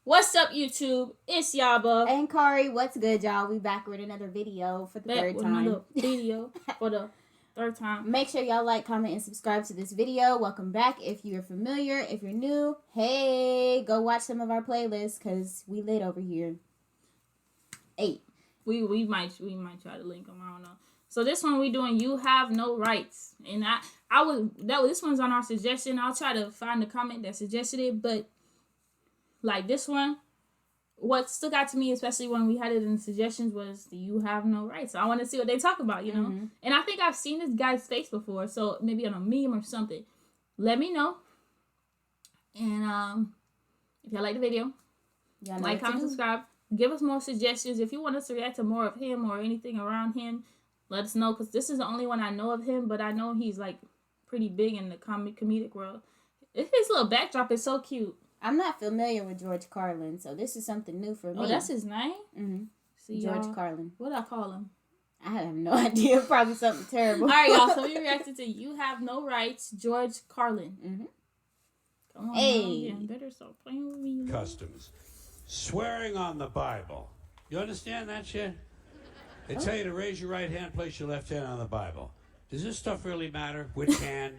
What's up, YouTube? It's Yabba. And Kari, what's good, y'all? We back with another video for the third time. Another video for the third time. Make sure y'all like, comment, and subscribe to this video. Welcome back. If you're familiar, if you're new, hey, go watch some of our playlists because we lit over here. 8. We might try to link them. I don't know. So this one we doing You Have No Rights, and this one's on our suggestion. I'll try to find the comment that suggested it, but like this one, what stuck out to me, especially when we had it in the suggestions, was the You Have No Rights. So I want to see what they talk about, you know? Mm-hmm. And I think I've seen this guy's face before, so maybe on a meme or something. Let me know. And if y'all like the video, like, comment, subscribe. Give us more suggestions. If you want us to react to more of him or anything around him, let us know. Because this is the only one I know of him, but I know he's like pretty big in the comedic world. His little backdrop is so cute. I'm not familiar with George Carlin, so this is something new for me. Oh, that's his name? Mm-hmm. See, George Carlin. What do I call him? I have no idea. Probably something terrible. All right, y'all. So we reacted to You Have No Rights, George Carlin. Mm-hmm. Come on, hey. Better start playing with me. Customs. Swearing on the Bible. You understand that shit? They tell you to raise your right hand, place your left hand on the Bible. Does this stuff really matter? Which hand?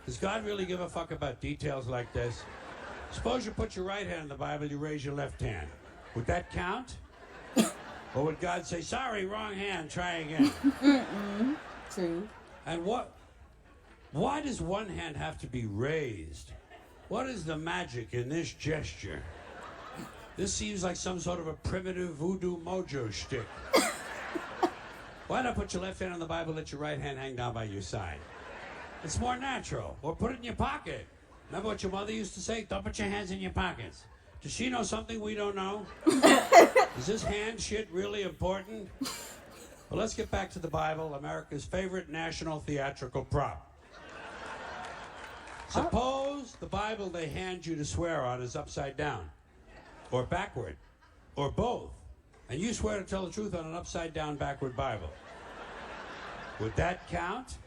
Does God really give a fuck about details like this? Suppose you put your right hand on the Bible, you raise your left hand. Would that count? Or would God say, sorry, wrong hand, try again? Mm-mm. True. And why does one hand have to be raised? What is the magic in this gesture? This seems like some sort of a primitive voodoo mojo shtick. Why not put your left hand on the Bible, let your right hand hang down by your side? It's more natural. Or put it in your pocket. Remember what your mother used to say? Don't put your hands in your pockets. Does she know something we don't know? Is this hand shit really important? Well, let's get back to the Bible, America's favorite national theatrical prop. Suppose the Bible they hand you to swear on is upside down, or backward, or both, and you swear to tell the truth on an upside down backward Bible. Would that count?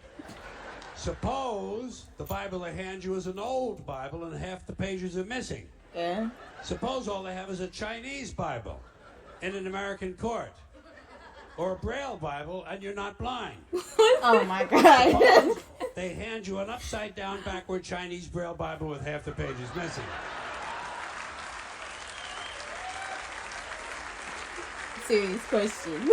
Suppose the Bible they hand you is an old Bible and half the pages are missing. Yeah. Suppose all they have is a Chinese Bible in an American court. Or a Braille Bible and you're not blind. Oh my God. Suppose they hand you an upside down backward Chinese Braille Bible with half the pages missing. Serious question.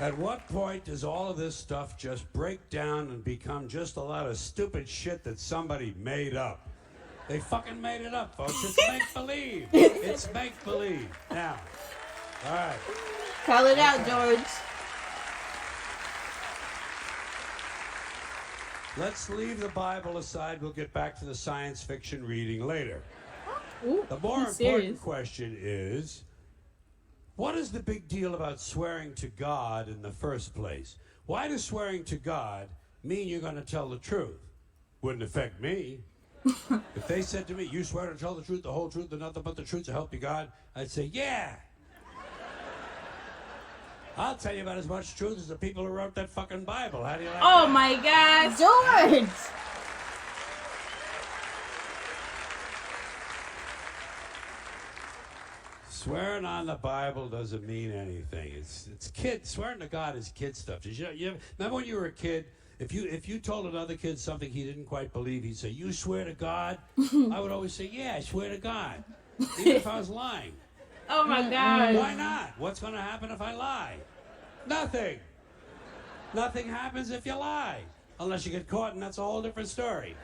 At what point does all of this stuff just break down and become just a lot of stupid shit that somebody made up? They fucking made it up, folks. It's make-believe. It's make-believe. Now, all right. Call it out, George. Let's leave the Bible aside. We'll get back to the science fiction reading later. Ooh, the more important question is, what is the big deal about swearing to God in the first place? Why does swearing to God mean you're going to tell the truth? Wouldn't affect me. If they said to me, you swear to tell the truth, the whole truth, and nothing but the truth to help you God, I'd say, yeah. I'll tell you about as much truth as the people who wrote that fucking Bible. How do you like that? Oh my God, George! Swearing on the Bible doesn't mean anything. It's kid. Swearing to God is kid stuff. Did you remember when you were a kid? If you told another kid something he didn't quite believe, he'd say, "You swear to God?" I would always say, "Yeah, I swear to God," even if I was lying. Oh my God! Why not? What's going to happen if I lie? Nothing. Nothing happens if you lie, unless you get caught, and that's a whole different story.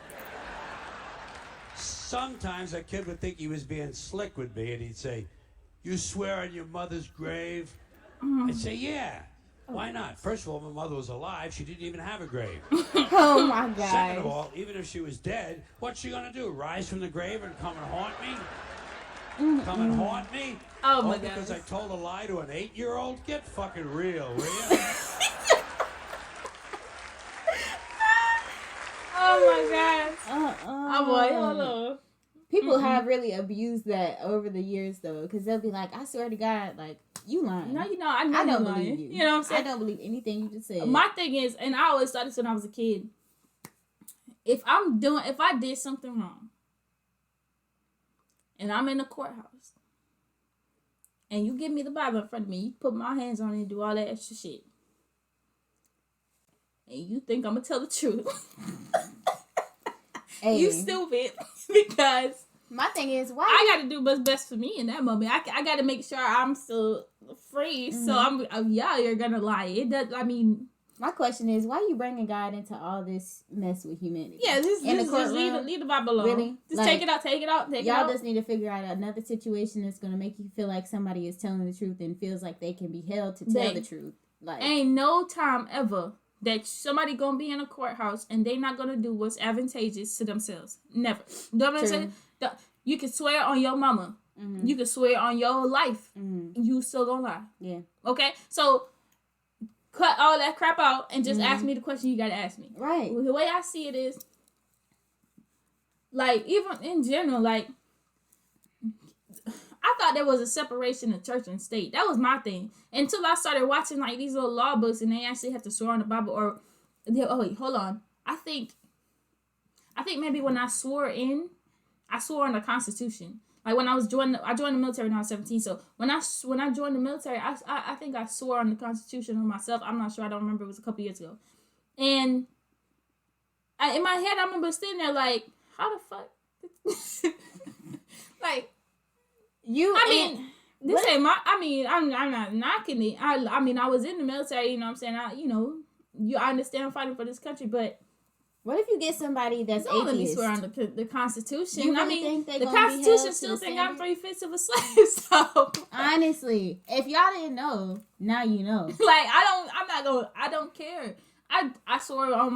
Sometimes a kid would think he was being slick with me, and he'd say, "You swear on your mother's grave?" I'd say, "Yeah. Why not? First of all, my mother was alive. She didn't even have a grave. Oh my God. Second of all, even if she was dead, what's she going to do? Rise from the grave and come and haunt me? Come and haunt me? Oh my God. Because I told a lie to an 8-year-old? Get fucking real, will you? Oh my God. Oh boy, hold on. People have really abused that over the years, though, because they'll be like, I swear to God, like, you lying. No, I know I don't you believe lying. you. You know what I'm saying? I don't believe anything you just said. My thing is, and I always thought this when I was a kid, if I did something wrong, and I'm in the courthouse, and you give me the Bible in front of me, you put my hands on it and do all that extra shit, and you think I'm gonna tell the truth, you stupid. Because my thing is, why I got to do what's best for me in that moment. I got to make sure I'm still free. So you're gonna lie. It does. I mean, my question is, why are you bringing God into all this mess with humanity? Yeah, just leave the Bible alone. Really? Just take it out. Y'all just need to figure out another situation that's gonna make you feel like somebody is telling the truth and feels like they can be held to tell the truth. Like, ain't no time ever that somebody gonna be in a courthouse and they not gonna do what's advantageous to themselves. Never. You know what I'm saying? You can swear on your mama. Mm-hmm. You can swear on your life. Mm-hmm. You still gonna lie. Yeah. Okay? So, cut all that crap out and just ask me the question you gotta ask me. Right. The way I see it is, like, even in general, like, I thought there was a separation of church and state. That was my thing. Until I started watching, like, these little law books and they actually have to swear on the Bible or... Oh, wait, hold on. I think maybe when I swore on the Constitution. Like, when I joined the military when I was 17. So, when I joined the military, I think I swore on the Constitution on myself. I'm not sure. I don't remember. It was a couple years ago. And in my head, I remember sitting there like, how the fuck? Like... I'm not knocking it. I was in the military, you know what I'm saying? I understand fighting for this country, but what if you get somebody that's atheist? Let me swear on the Constitution. You really think the Constitution still think I'm 3/5 of a slave. So honestly, if y'all didn't know, now you know. Like, I don't care. I swore on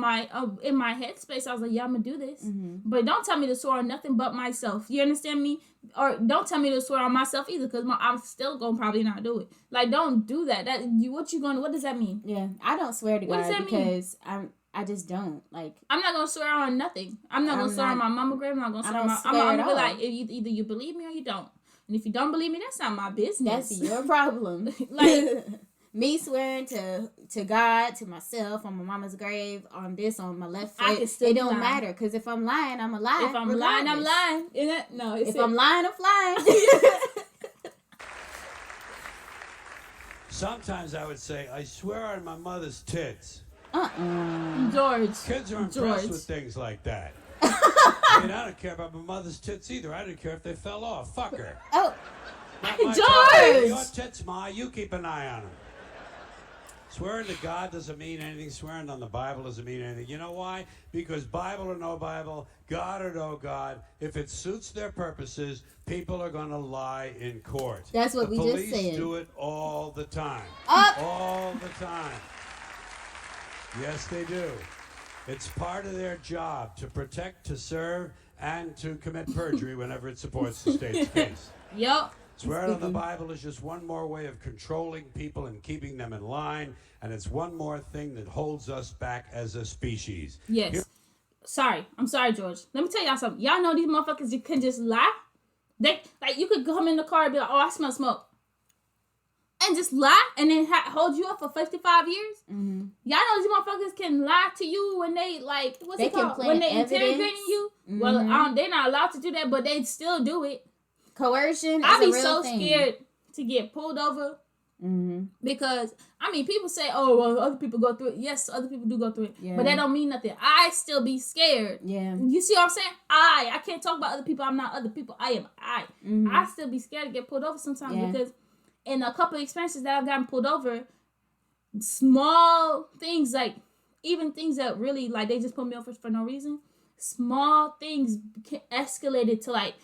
in my headspace. I was like, yeah, I'm gonna do this. Mm-hmm. But don't tell me to swear on nothing but myself. You understand me? Or don't tell me to swear on myself either, because I'm still gonna probably not do it. Like, don't do that. What does that mean? Yeah, I don't swear to God because I just don't. Like, I'm not gonna swear on nothing. I'm not gonna swear on my mama grave. I'm not gonna swear on I'm gonna be like, either you believe me or you don't. And if you don't believe me, that's not my business. That's your problem. Like, me swearing to God, to myself, on my mama's grave, on my left foot, it don't matter. Because if I'm lying, I'm a lie. If I'm lying, I'm lying. If I'm lying, I'm flying. Sometimes I would say, I swear on my mother's tits. George. Kids are impressed with things like that. I don't care about my mother's tits either. I didn't care if they fell off. Fuck her. Oh. George! Your tits, Ma. You keep an eye on them. Swearing to God doesn't mean anything. Swearing on the Bible doesn't mean anything. You know why? Because Bible or no Bible, God or no God, if it suits their purposes, people are going to lie in court. That's what we just said. The police do it all the time. All the time. Yes, they do. It's part of their job to protect, to serve, and to commit perjury whenever it supports the state's case. Yep. Swearing on the Bible is just one more way of controlling people and keeping them in line, and it's one more thing that holds us back as a species. Yes. I'm sorry, George. Let me tell y'all something. Y'all know these motherfuckers, you can just lie. You could come in the car and be like, oh, I smell smoke. And just lie and then hold you up for 55 years. Mm-hmm. Y'all know these motherfuckers can lie to you when they, like, what's it called? When they interrogating you. Mm-hmm. Well, they're not allowed to do that, but they still do it. Coercion is I be a real so thing. Scared to get pulled over because people say, oh, well, other people go through it. Yes, other people do go through it, but that don't mean nothing. I still be scared. Yeah, you see what I'm saying? I can't talk about other people. I'm not other people. I am I. Mm-hmm. I still be scared to get pulled over sometimes because in a couple of experiences that I've gotten pulled over, small things, like even things that really, like, they just put me over for no reason. Small things escalated to, like,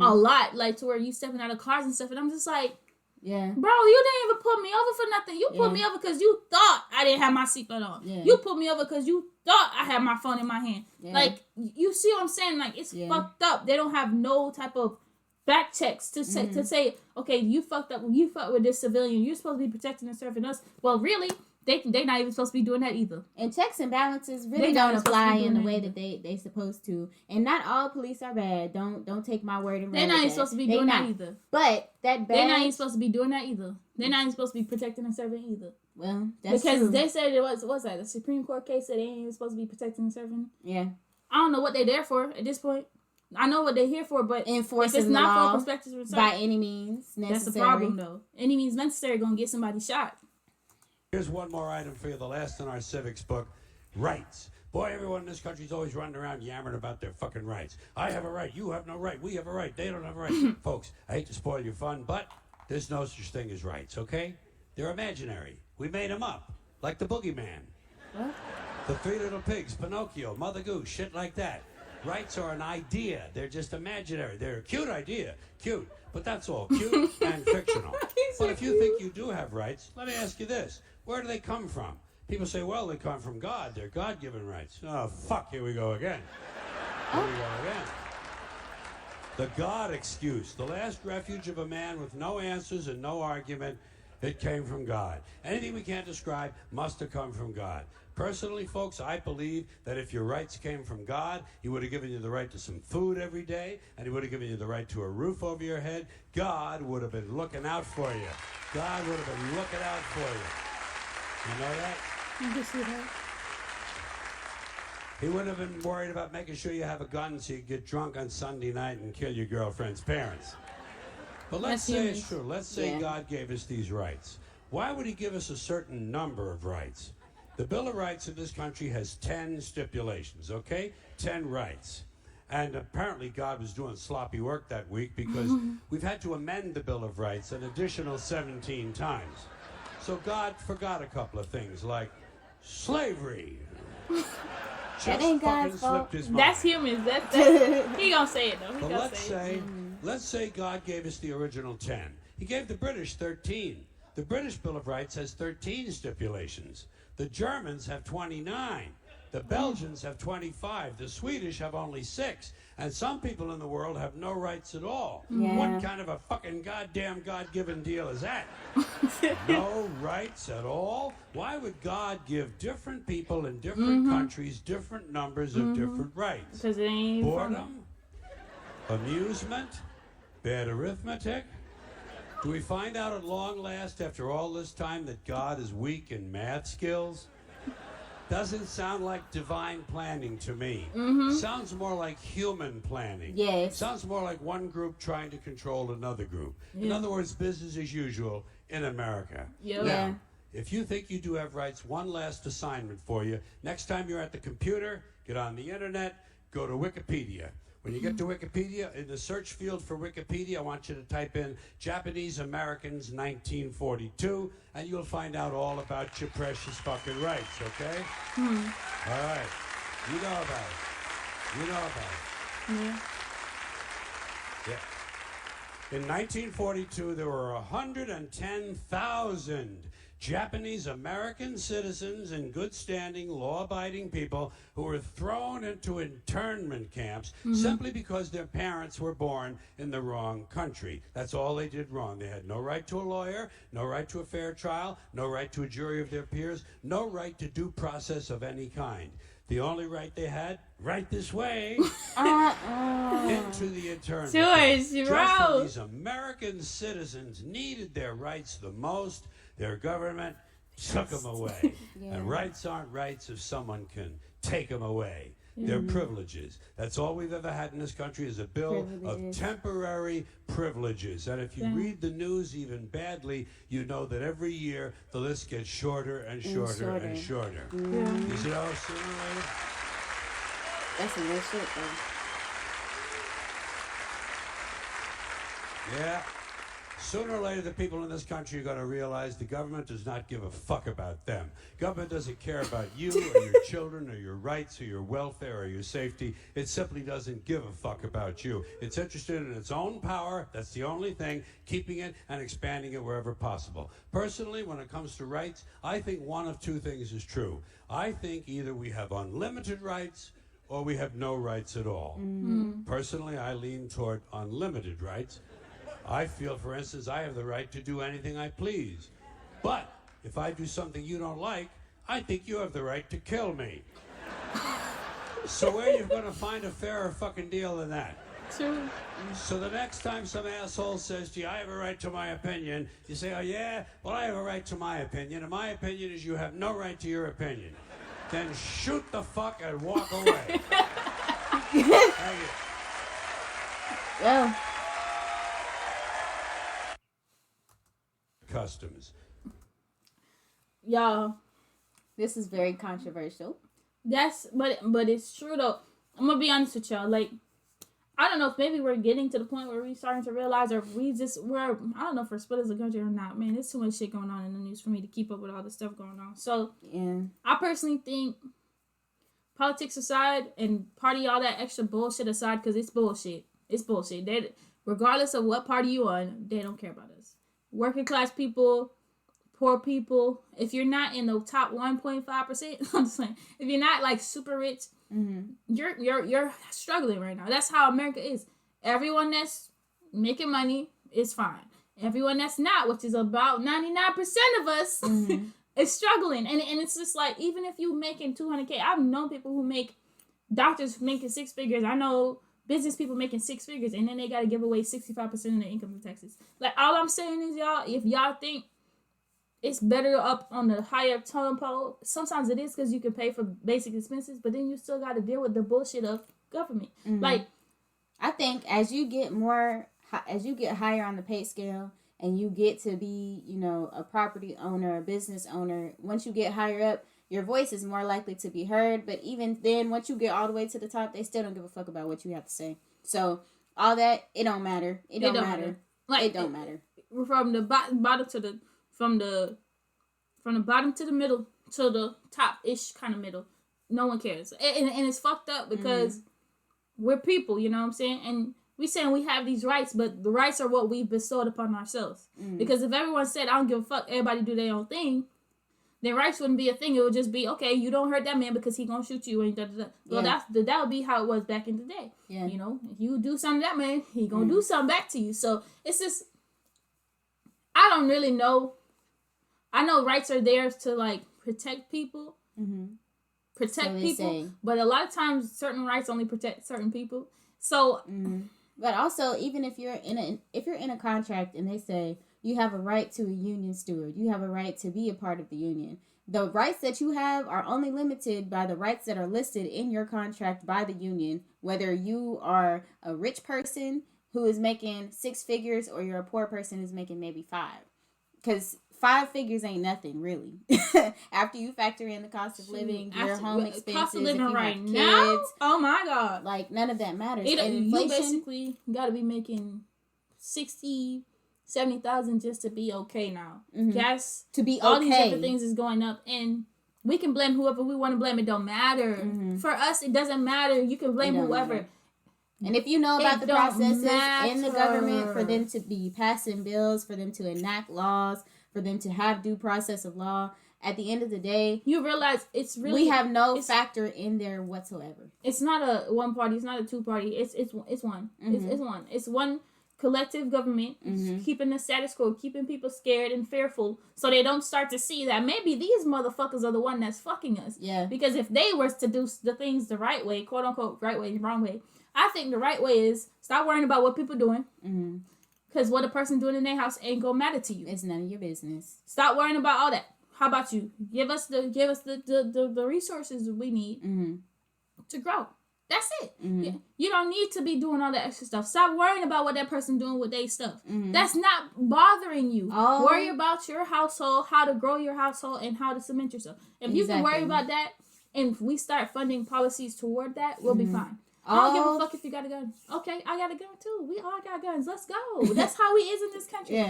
a lot, like, to where you stepping out of cars and stuff, and I'm just like, bro, you didn't even pull me over for nothing. You pulled me over because you thought I didn't have my seatbelt on. You pulled me over because you thought I had my phone in my hand. Like, you see what I'm saying? Like, it's fucked up. They don't have no type of fact checks to say, okay, you fucked up. You fucked with this civilian. You're supposed to be protecting and serving us. Well, really, they not even supposed to be doing that either. And checks and balances really don't apply in the way that they supposed to. And not all police are bad. Don't take my word and run. They're not even supposed to be doing that either. But that bad. They're not even supposed to be doing that either. They're not even supposed to be protecting and serving either. Well, that's because true. They said what's that? The Supreme Court case said they ain't even supposed to be protecting and serving. Yeah. I don't know what they're there for at this point. I know what they're here for, but Enforcing if it's the not law for perspectives by any means necessary. that's the problem, though. Any means necessary gonna get somebody shot. Here's one more item for you, the last in our civics book, rights. Boy, everyone in this country's always running around yammering about their fucking rights. I have a right, you have no right, we have a right, they don't have a right. Folks, I hate to spoil your fun, but there's no such thing as rights, okay? They're imaginary. We made them up, like the boogeyman. What? The Three Little Pigs, Pinocchio, Mother Goose, shit like that. Rights are an idea. They're just imaginary. They're a cute idea. Cute. But that's all. Cute and fictional. But if you think you do have rights, let me ask you this. Where do they come from? People say, well, they come from God. They're God-given rights. Oh, fuck. Here we go again. Here we go again. The God excuse. The last refuge of a man with no answers and no argument. It came from God. Anything we can't describe must have come from God. Personally, folks, I believe that if your rights came from God, he would have given you the right to some food every day, and he would have given you the right to a roof over your head. God would have been looking out for you. God would have been looking out for you. You know that? You can see that. He wouldn't have been worried about making sure you have a gun so you get drunk on Sunday night and kill your girlfriend's parents. But let's say it's true. Let's say God gave us these rights. Why would he give us a certain number of rights? The Bill of Rights in this country has 10 stipulations, okay? 10 rights. And apparently God was doing sloppy work that week because we've had to amend the Bill of Rights an additional 17 times. So God forgot a couple of things like slavery. That ain't God's fault. That's humans. That's he gonna say it though. He but gonna say it. Let's say God gave us the original 10. He gave the British 13. The British Bill of Rights has 13 stipulations. The Germans have 29. The Belgians have 25. The Swedish have only 6. And some people in the world have no rights at all. Yeah. What kind of a fucking goddamn God-given deal is that? No rights at all? Why would God give different people in different countries different numbers of different rights? Because it ain't Boredom? Amusement? Bad arithmetic? Do we find out at long last, after all this time, that God is weak in math skills? Doesn't sound like divine planning to me. Sounds more like human planning. Yes. Sounds more like one group trying to control another group. In other words, business as usual in America. Now, if you think you do have rights, one last assignment for you. Next time you're at the computer, get on the internet, go to Wikipedia. When you get to Wikipedia, in the search field for Wikipedia, I want you to type in Japanese Americans 1942, and you'll find out all about your precious fucking rights, okay? All right. You know about it. You know about it. Yeah. In 1942, there were 110,000 Japanese American citizens and good standing, law-abiding people who were thrown into internment camps simply because their parents were born in the wrong country. That's all they did wrong. They had no right to a lawyer, no right to a fair trial, no right to a jury of their peers, no right to due process of any kind. The only right they had, right this way, into the internment camp. Just when these American citizens needed their rights the most, their government took them away. And rights aren't rights if someone can take them away. They're privileges. That's all we've ever had in this country is a bill of temporary privileges. And if you read the news even badly, you know that every year the list gets shorter and shorter and shorter. You see how sooner or later? That's some real shit, though. Yeah. Sooner or later, the people in this country are going to realize the government does not give a fuck about them. Government doesn't care about you or your children or your rights or your welfare or your safety. It simply doesn't give a fuck about you. It's interested in its own power. That's the only thing, keeping it and expanding it wherever possible. Personally, when it comes to rights, I think one of two things is true. I think either we have unlimited rights or we have no rights at all. Personally, I lean toward unlimited rights. I feel, for instance, I have the right to do anything I please. But if I do something you don't like, I think you have the right to kill me. So where are you going to find a fairer fucking deal than that? True. So the next time some asshole says to you, I have a right to my opinion, you say, oh yeah, well I have a right to my opinion, and my opinion is you have no right to your opinion. Then shoot the fuck and walk away. Thank you. Well, customs. Y'all, this is very controversial. but it's true though. I'm gonna be honest with y'all. Like, I don't know if maybe we're getting to the point where we're starting to realize, or I don't know if we're split as a country or not. Man, there's too much shit going on in the news for me to keep up with all the stuff going on. So, Yeah. I personally think, politics aside and party all that extra bullshit aside, because it's bullshit. It's bullshit. They, regardless of what party you on, they don't care about us. Working class people, poor people. If you're not in the top 1.5%, I'm just saying, if you're not like super rich, you're struggling right now. That's how America is. Everyone that's making money is fine. Everyone that's not, which is about 99% of us, is struggling. And it's just like, even if you making $200K, I've known people who make, doctors making six figures. I know business people making six figures, and then they got to give away 65% of their income to taxes. Like, all I'm saying is, y'all, if y'all think it's better up on the higher totem pole, sometimes it is, because you can pay for basic expenses, but then you still got to deal with the bullshit of government. Like, I think as you get higher on the pay scale, and you get to be, a property owner, a business owner, once you get higher up, your voice is more likely to be heard. But even then, once you get all the way to the top, they still don't give a fuck about what you have to say. So all that, it don't matter. It don't matter. Like, it don't matter. From the bottom to the from the bottom to the middle to the top ish kind of middle, no one cares, and it's fucked up because we're people. You know what I'm saying? And we saying we have these rights, but the rights are what we've bestowed upon ourselves. Because if everyone said, I don't give a fuck, everybody do their own thing, then rights wouldn't be a thing. It would just be, okay, you don't hurt that man because he gonna shoot you, and Well, that would be how it was back in the day. Yeah. You know, if you do something to that man, he gonna do something back to you. So it's just, I don't really know. I know rights are there to like protect people, but a lot of times certain rights only protect certain people. So, but also, even if you're in a contract and they say you have a right to a union steward, you have a right to be a part of the union. The rights that you have are only limited by the rights that are listed in your contract by the union, whether you are a rich person who is making six figures or you're a poor person who's making maybe five. Because 5 figures ain't nothing, really. After you factor in the cost of living, your home expenses, cost of living if you right have kids, now, oh my God, like none of that matters. And inflation, you basically got to be making 60,000, 70,000 just to be okay now. Gas, to be all okay. These different things is going up, and we can blame whoever we want to blame. It don't matter. For us, it doesn't matter. You can blame whoever. Matter. And if you know about the processes in the government for them to be passing bills, for them to enact laws, for them to have due process of law, at the end of the day, you realize it's really, we have no factor in there whatsoever. It's not a one party. It's not a two party. It's one. It's one. It's one collective government keeping the status quo, keeping people scared and fearful, so they don't start to see that maybe these motherfuckers are the one that's fucking us. Yeah. Because if they were to do the things the right way, quote unquote, right way, wrong way, I think the right way is stop worrying about what people doing. Because what a person doing in their house ain't gonna matter to you. It's none of your business. Stop worrying about all that. How about you? Give us the resources we need to grow. That's it. Yeah. You don't need to be doing all that extra stuff. Stop worrying about what that person doing with their stuff. That's not bothering you. Worry about your household, how to grow your household, and how to cement yourself. If you can worry about that, and if we start funding policies toward that, we'll be fine. I don't give a fuck if you got a gun. Okay, I got a gun too. We all got guns. Let's go. That's how we is in this country.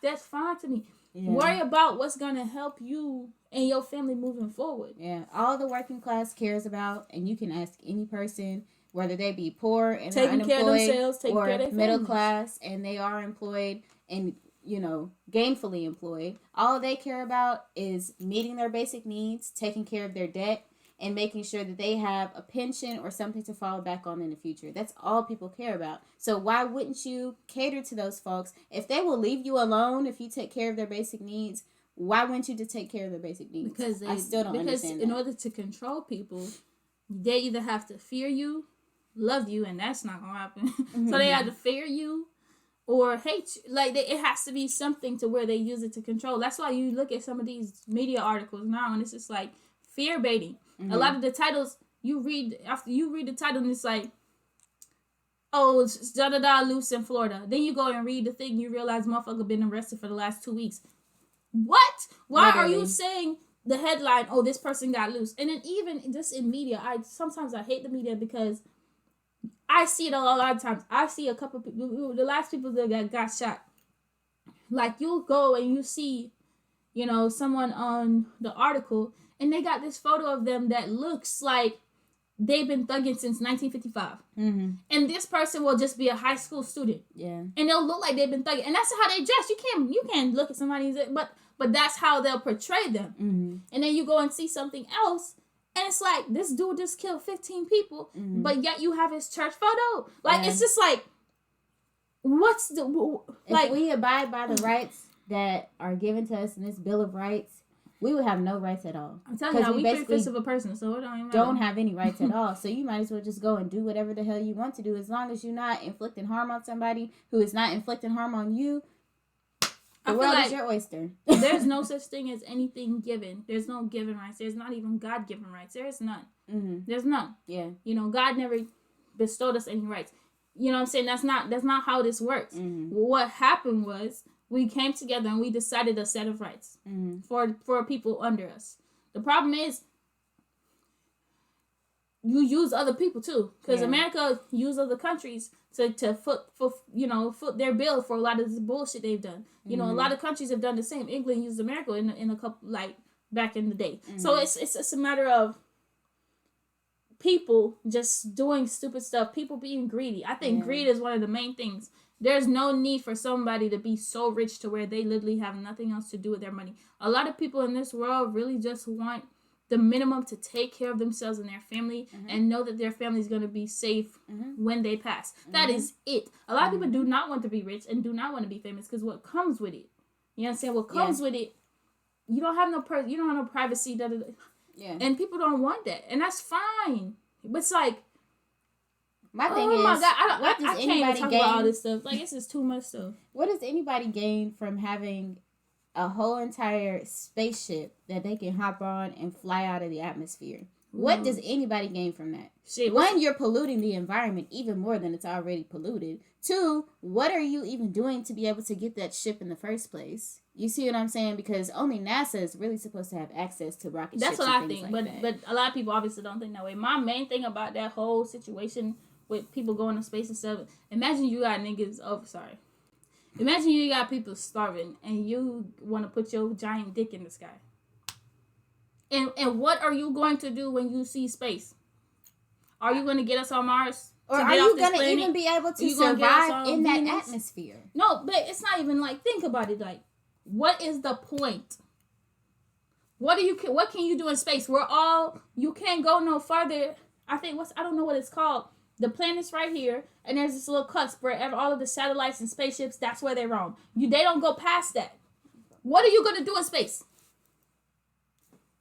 That's fine to me. Worry about what's going to help you and your family moving forward. Yeah, all the working class cares about, and you can ask any person, whether they be poor and taking unemployed, care of themselves, or care of their middle families. class and they are employed and, gainfully employed. All they care about is meeting their basic needs, taking care of their debt, and making sure that they have a pension or something to fall back on in the future. That's all people care about. So why wouldn't you cater to those folks? If they will leave you alone if you take care of their basic needs, why wouldn't you just take care of their basic needs? Because I still don't understand that. In order to control people, they either have to fear you, love you, and that's not going to happen. So they have to fear you or hate you. Like, it has to be something to where they use it to control. That's why you look at some of these media articles now, and it's just like fear baiting. A lot of the titles, after you read the title, and it's like, oh, it's da-da-da loose in Florida. Then you go and read the thing, you realize motherfucker been arrested for the last 2 weeks. What? Why are you saying the headline, oh, this person got loose? And then even just in media, sometimes I hate the media because I see it a lot of times. I see a couple people, the last people that got shot. Like, you'll go and you see, someone on the article, and they got this photo of them that looks like they've been thugging since 1955. Mm-hmm. And this person will just be a high school student. Yeah. And they'll look like they've been thugging. And that's how they dress. You can't look at somebody, but that's how they'll portray them. Mm-hmm. And then you go and see something else, and it's like, this dude just killed 15 people, but yet you have his church photo. Like, it's just like, what's the... Like, if we abide by the rights that are given to us in this Bill of Rights, we would have no rights at all. I'm telling you, we 3/5 of a person, so it don't have any rights at all. So you might as well just go and do whatever the hell you want to do, as long as you're not inflicting harm on somebody who is not inflicting harm on you. The world is your oyster. There's no such thing as anything given. There's no given rights. There's not even God-given rights. There is none. Mm-hmm. There's none. Yeah. God never bestowed us any rights. You know what I'm saying? That's not how this works. Mm-hmm. What happened was, we came together and we decided a set of rights for people under us. The problem is, you use other people too, because America used other countries to foot their bill for a lot of this bullshit they've done. A lot of countries have done the same. England used America in a couple, like, back in the day. Mm-hmm. So it's a matter of people just doing stupid stuff, people being greedy. I think greed is one of the main things. There's no need for somebody to be so rich to where they literally have nothing else to do with their money. A lot of people in this world really just want the minimum to take care of themselves and their family and know that their family is going to be safe when they pass. That is it. A lot of people do not want to be rich and do not want to be famous because what comes with it. You know what I'm saying? What comes with it, you don't have no privacy. Yeah. And people don't want that. And that's fine. But it's like, my thing is, my God, I can't even talk about all this stuff. Like, this is too much stuff. What does anybody gain from having a whole entire spaceship that they can hop on and fly out of the atmosphere? What does anybody gain from that? One, you're polluting the environment even more than it's already polluted. Two, what are you even doing to be able to get that ship in the first place? You see what I'm saying? Because only NASA is really supposed to have access to rocket ships. That's what I think. But a lot of people obviously don't think that way. My main thing about that whole situation with people going to space and stuff, imagine you got niggas, imagine you got people starving and you want to put your giant dick in the sky. And what are you going to do when you see space? Are you going to get us on Mars? Or are you going to even be able to survive in that atmosphere? No, but it's not even like, think about it, like, what is the point? What can you do in space? You can't go no farther. I don't know what it's called. The planet's right here, and there's this little cusp where all of the satellites and spaceships, that's where they're on. They don't go past that. What are you going to do in space?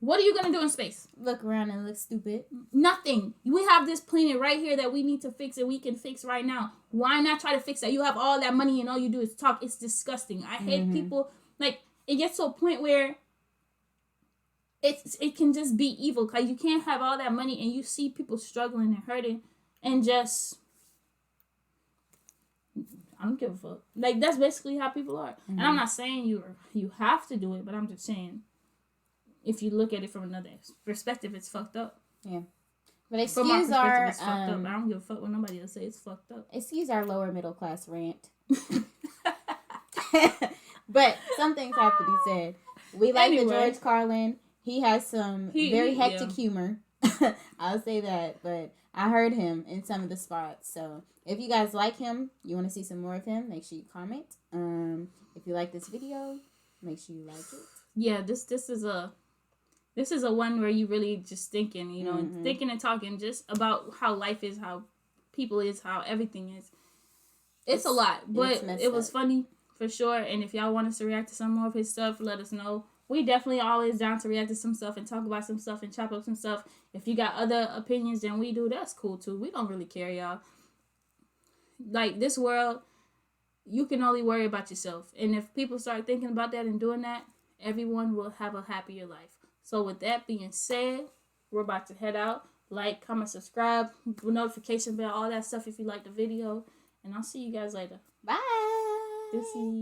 What are you going to do in space? Look around and look stupid. Nothing. We have this planet right here that we need to fix and we can fix right now. Why not try to fix that? You have all that money and all you do is talk. It's disgusting. I hate people. Like, it gets to a point where it can just be evil. Because you can't have all that money and you see people struggling and hurting. And just, I don't give a fuck. Like, that's basically how people are. And I'm not saying you have to do it, but I'm just saying, if you look at it from another perspective, it's fucked up. Yeah. But excuse our, it's fucked up. I don't give a fuck what nobody else say. It's fucked up. Excuse our lower middle class rant. But some things have to be said. We like the George Carlin. He has some very hectic humor. I'll say that, but I heard him in some of the spots. So if you guys like him, you want to see some more of him, make sure you comment. If you like this video, make sure you like it. Yeah, this is a one where you really just thinking, and thinking and talking just about how life is, how people is, how everything is. It's a lot, but it was funny for sure. And if y'all want us to react to some more of his stuff, let us know. We definitely always down to react to some stuff and talk about some stuff and chop up some stuff. If you got other opinions than we do, that's cool too. We don't really care, y'all. Like, this world, you can only worry about yourself. And if people start thinking about that and doing that, everyone will have a happier life. So with that being said, we're about to head out. Like, comment, subscribe, notification bell, all that stuff if you like the video. And I'll see you guys later. Bye. Deuces.